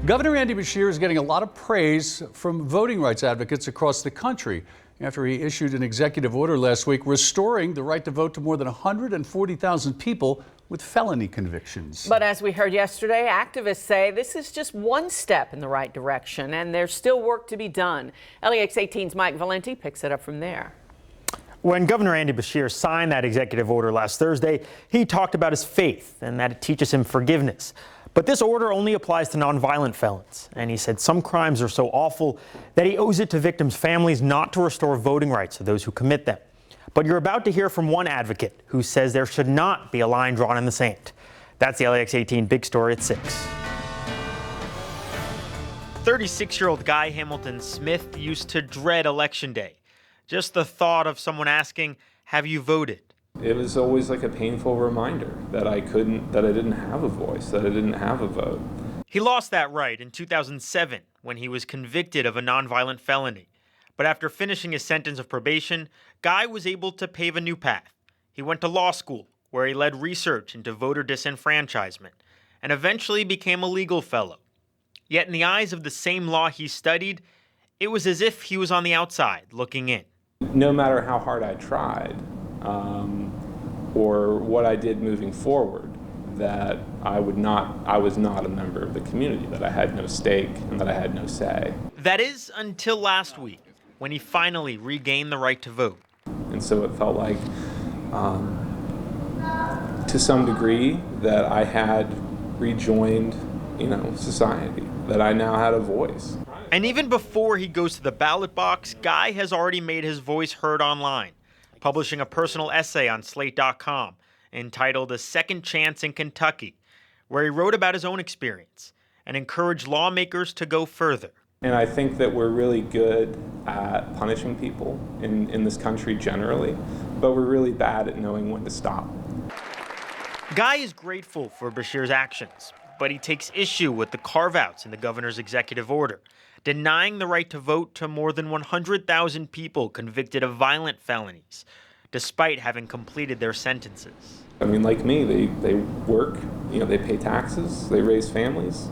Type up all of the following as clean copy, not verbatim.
Governor Andy Beshear is getting a lot of praise from voting rights advocates across the country after he issued an executive order last week restoring the right to vote to more than 140,000 people with felony convictions. But as we heard yesterday, activists say this is just one step in the right direction and there's still work to be done. LEX 18's Mike Valenti picks it up from there. When Governor Andy Beshear signed that executive order last Thursday, he talked about his faith and that it teaches him forgiveness. But this order only applies to nonviolent felons. And he said some crimes are so awful that he owes it to victims' families not to restore voting rights to those who commit them. But you're about to hear from one advocate who says there should not be a line drawn in the sand. That's the LEX 18 big story at 6. 36-year-old Guy Hamilton Smith used to dread Election Day. Just the thought of someone asking, "Have you voted?" It was always like a painful reminder that I didn't have a voice, that I didn't have a vote. He lost that right in 2007 when he was convicted of a nonviolent felony. But after finishing his sentence of probation, Guy was able to pave a new path. He went to law school, where he led research into voter disenfranchisement, and eventually became a legal fellow. Yet in the eyes of the same law he studied, it was as if he was on the outside looking in. No matter how hard I tried, or what I did moving forward, that I was not a member of the community, that I had no stake and that I had no say. That is until last week, when he finally regained the right to vote. And so it felt like, to some degree, that I had rejoined, society, that I now had a voice. And even before he goes to the ballot box, Guy has already made his voice heard online, publishing a personal essay on Slate.com entitled A Second Chance in Kentucky, where he wrote about his own experience and encouraged lawmakers to go further. And I think that we're really good at punishing people in this country generally, but we're really bad at knowing when to stop. Guy is grateful for Beshear's actions, but he takes issue with the carve-outs in the governor's executive order, denying the right to vote to more than 100,000 people convicted of violent felonies, despite having completed their sentences. I mean, like me, they work, they pay taxes, they raise families,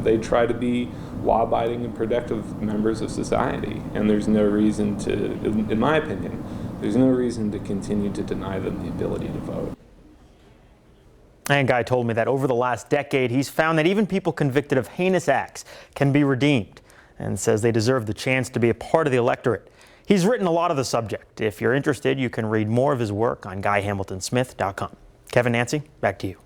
they try to be law-abiding and productive members of society, and there's no reason to, in my opinion, there's no reason to continue to deny them the ability to vote. And Guy told me that over the last decade, he's found that even people convicted of heinous acts can be redeemed, and says they deserve the chance to be a part of the electorate. He's written a lot of the subject. If you're interested, you can read more of his work on GuyHamiltonSmith.com. Kevin, Nancy, back to you.